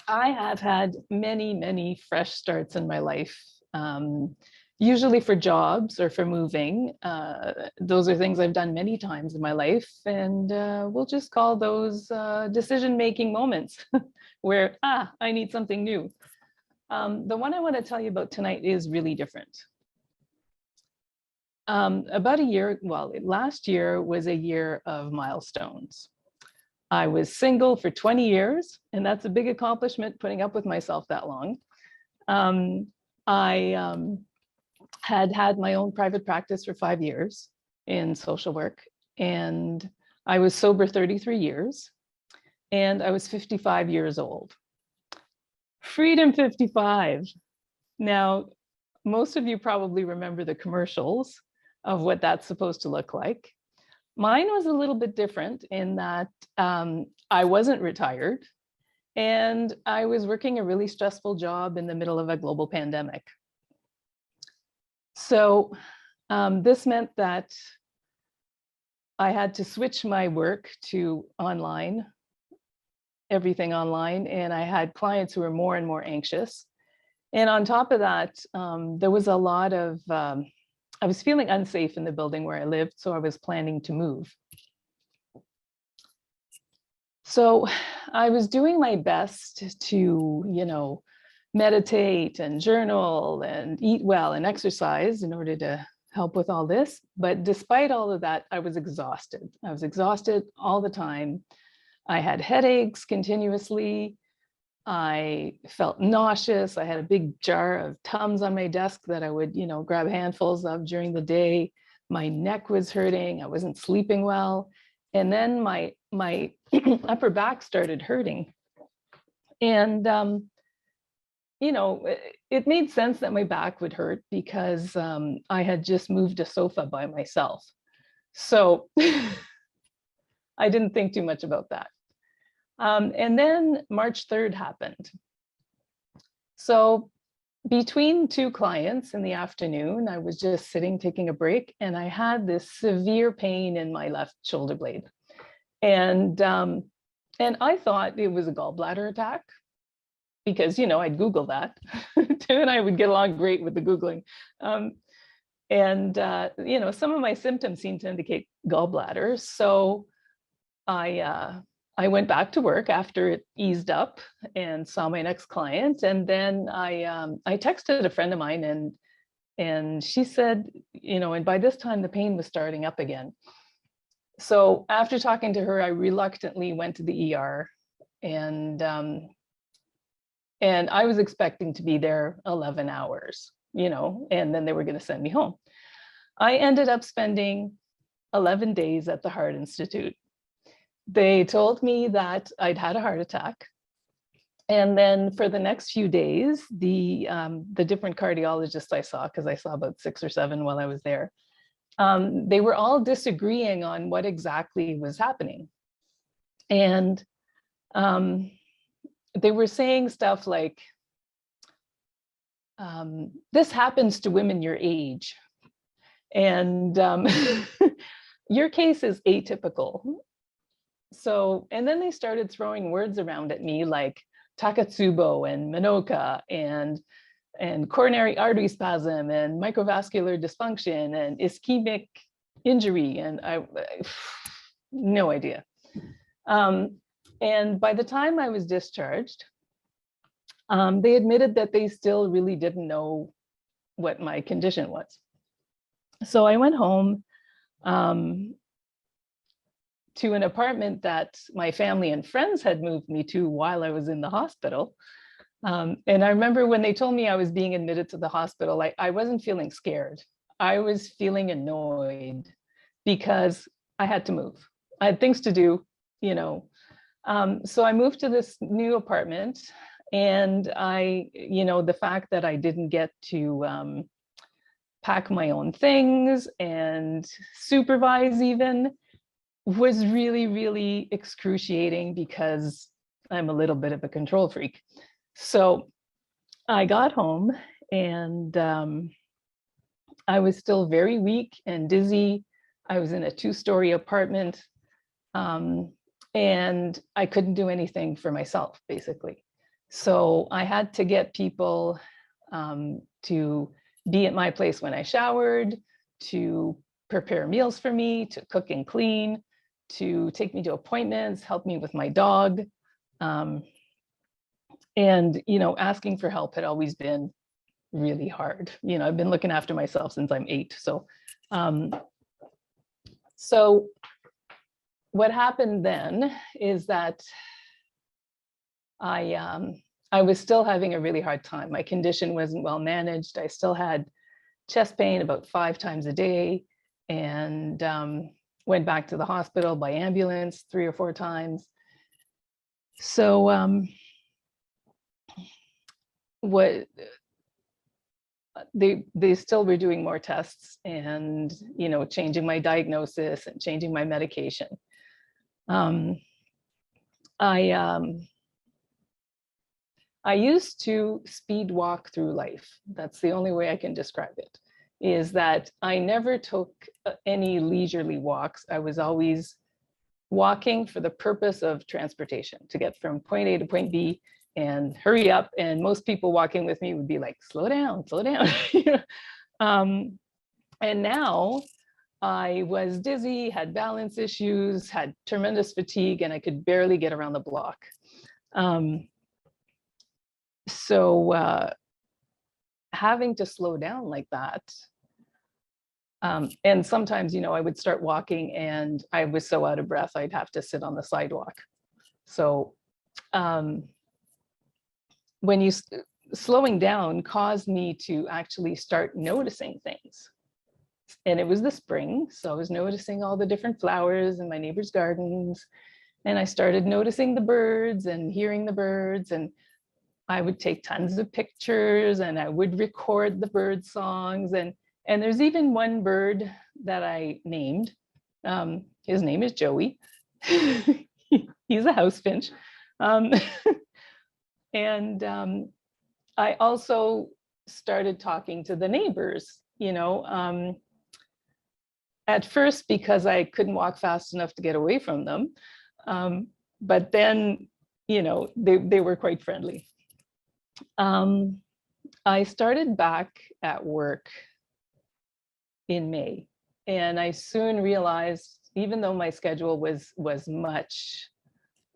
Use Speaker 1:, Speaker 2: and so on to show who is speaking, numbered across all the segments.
Speaker 1: I have had many, many fresh starts in my life, usually for jobs or for moving. Those are things I've done many times in my life, and we'll just call those decision-making moments where, I need something new. The one I want to tell you about tonight is really different. About a year, well, last year was a year of milestones. I was single for 20 years, and that's a big accomplishment, putting up with myself that long. I had my own private practice for 5 years in social work, and I was sober 33 years, and I was 55 years old. Freedom 55. Now, most of you probably remember the commercials of what that's supposed to look like. Mine was a little bit different in that I wasn't retired, and I was working a really stressful job in the middle of a global pandemic. So this meant that I had to switch my work to online, everything online, and I had clients who were more and more anxious. And on top of that, there was a lot of, I was feeling unsafe in the building where I lived, so I was planning to move. So I was doing my best to, meditate and journal and eat well and exercise in order to help with all this. But despite all of that, I was exhausted. I was exhausted all the time. I had headaches continuously. I felt nauseous. I had a big jar of Tums on my desk that I would, grab handfuls of during the day. My neck was hurting. I wasn't sleeping well. And then my upper back started hurting. And, it made sense that my back would hurt because I had just moved a sofa by myself. So I didn't think too much about that. And then March 3rd happened. So between two clients in the afternoon, I was just sitting, taking a break, and I had this severe pain in my left shoulder blade. And I thought it was a gallbladder attack because, I'd Google that too, and I would get along great with the Googling. Some of my symptoms seemed to indicate gallbladder. So I went back to work after it eased up and saw my next client. And then I texted a friend of mine, and she said, and by this time the pain was starting up again. So after talking to her, I reluctantly went to the ER, and I was expecting to be there 11 hours, and then they were going to send me home. I ended up spending 11 days at the Heart Institute. They told me that I'd had a heart attack. And then for the next few days, the different cardiologists I saw, because I saw about 6 or 7 while I was there, they were all disagreeing on what exactly was happening. And they were saying stuff like, this happens to women your age. And your case is atypical. So, and then they started throwing words around at me like Takotsubo and MINOCA and coronary artery spasm and microvascular dysfunction and ischemic injury. And I no idea. And by the time I was discharged, they admitted that they still really didn't know what my condition was. So I went home to an apartment that my family and friends had moved me to while I was in the hospital. And I remember when they told me I was being admitted to the hospital, I wasn't feeling scared. I was feeling annoyed because I had to move. I had things to do, So I moved to this new apartment, and the fact that I didn't get to pack my own things and supervise even was really, really excruciating because I'm a little bit of a control freak. So I got home, and I was still very weak and dizzy. I was in a 2-story apartment, and I couldn't do anything for myself, basically. So I had to get people to be at my place when I showered, to prepare meals for me, to cook and clean, to take me to appointments, help me with my dog. And, asking for help had always been really hard. I've been looking after myself since I'm 8. So what happened then is that I was still having a really hard time. My condition wasn't well managed. I still had chest pain about 5 times a day, and went back to the hospital by ambulance 3 or 4 times. So what they still were doing more tests and changing my diagnosis and changing my medication. I used to speed walk through life. That's the only way I can describe it, is that I never took any leisurely walks. I was always walking for the purpose of transportation, to get from point A to point B and hurry up. And most people walking with me would be like, slow down, slow down. And now I was dizzy, had balance issues, had tremendous fatigue, and I could barely get around the block. So having to slow down like that, and sometimes, I would start walking and I was so out of breath, I'd have to sit on the sidewalk. So slowing down caused me to actually start noticing things. And it was the spring, so I was noticing all the different flowers in my neighbor's gardens, and I started noticing the birds and hearing the birds, and I would take tons of pictures and I would record the bird songs. And there's even one bird that I named. His name is Joey. He's a house finch. And I also started talking to the neighbors, at first because I couldn't walk fast enough to get away from them. But then, they were quite friendly. I started back at work in May, and I soon realized, even though my schedule was much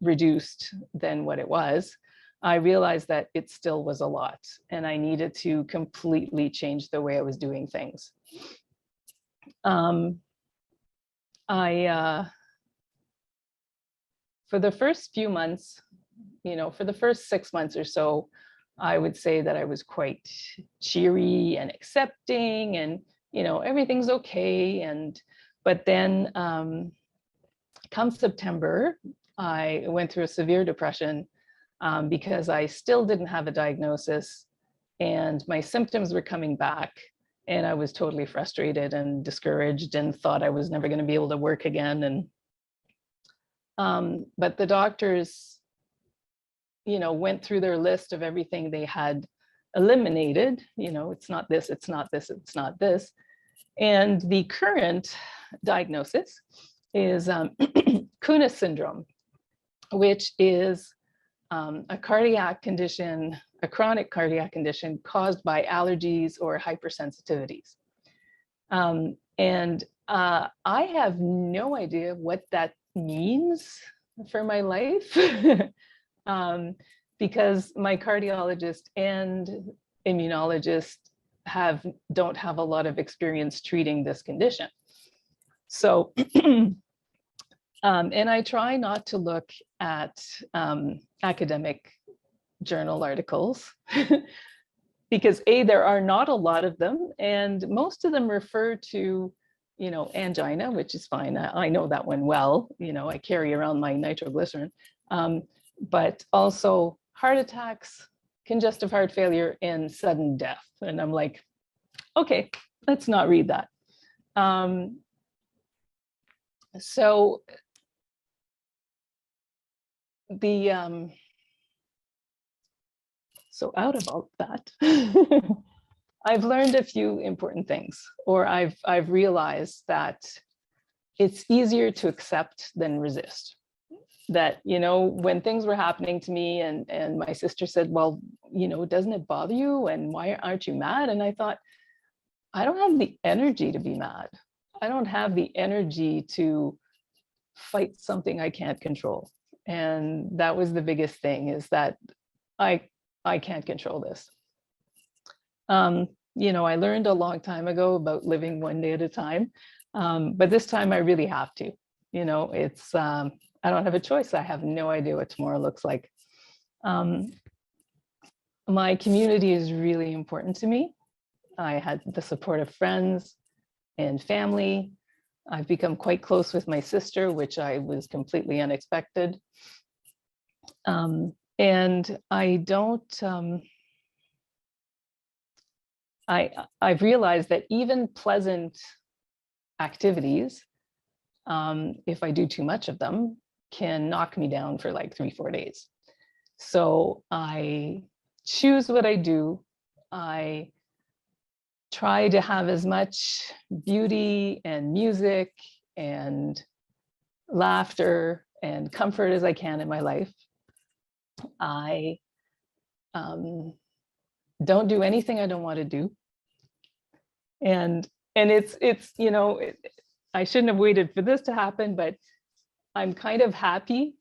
Speaker 1: reduced than what it was, I realized that it still was a lot, and I needed to completely change the way I was doing things. For the first few months, for the first 6 months or so, I would say that I was quite cheery and accepting, and everything's okay. But then come September, I went through a severe depression because I still didn't have a diagnosis, and my symptoms were coming back, and I was totally frustrated and discouraged and thought I was never going to be able to work again. But the doctors went through their list of everything they had eliminated. It's not this, it's not this, it's not this. And the current diagnosis is Kounis Syndrome, which is a cardiac condition, a chronic cardiac condition caused by allergies or hypersensitivities. And I have no idea what that means for my life. Because my cardiologist and immunologist don't have a lot of experience treating this condition. So, and I try not to look at academic journal articles because there are not a lot of them, and most of them refer to, angina, which is fine. I know that one well. I carry around my nitroglycerin. But also heart attacks, congestive heart failure, and sudden death. And I'm like, okay, let's not read that. So out of all that, I've learned a few important things, or I've realized that it's easier to accept than resist. that, you know, when things were happening to me and my sister said, well, you know, doesn't it bother you? And why aren't you mad? And I thought, I don't have the energy to be mad. I don't have the energy to fight something I can't control. And that was the biggest thing, is that I can't control this. You know, I learned a long time ago about living one day at a time. But this time I really have to, you know, it's, I don't have a choice. I have no idea what tomorrow looks like. My community is really important to me. I had the support of friends and family. I've become quite close with my sister, which I was completely unexpected. And I don't, I've realized that even pleasant activities, if I do too much of them, can knock me down for like 3-4 days. So I choose what I do. I try to have as much beauty and music and laughter and comfort as I can in my life. I don't do anything I don't want to do. And it's you know, I shouldn't have waited for this to happen, but I'm kind of happy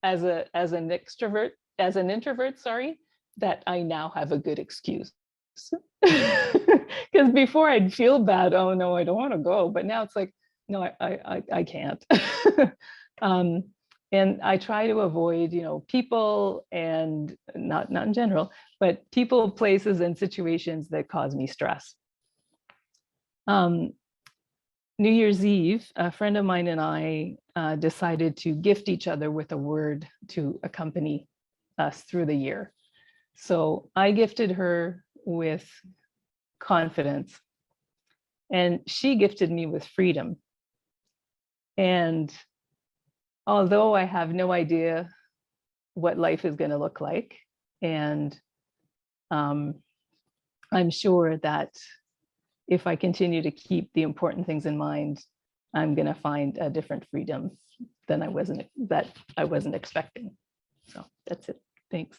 Speaker 1: as an introvert, sorry, that I now have a good excuse. Because before I'd feel bad, oh no, I don't want to go. But now it's like, no, I can't. And I try to avoid, you know, people, and not in general, but people, places, and situations that cause me stress. New Year's Eve, a friend of mine and I decided to gift each other with a word to accompany us through the year. So I gifted her with confidence, and she gifted me with freedom. And although I have no idea what life is going to look like, and I'm sure that if I continue to keep the important things in mind, I'm going to find a different freedom than I wasn't expecting. So that's it. Thanks.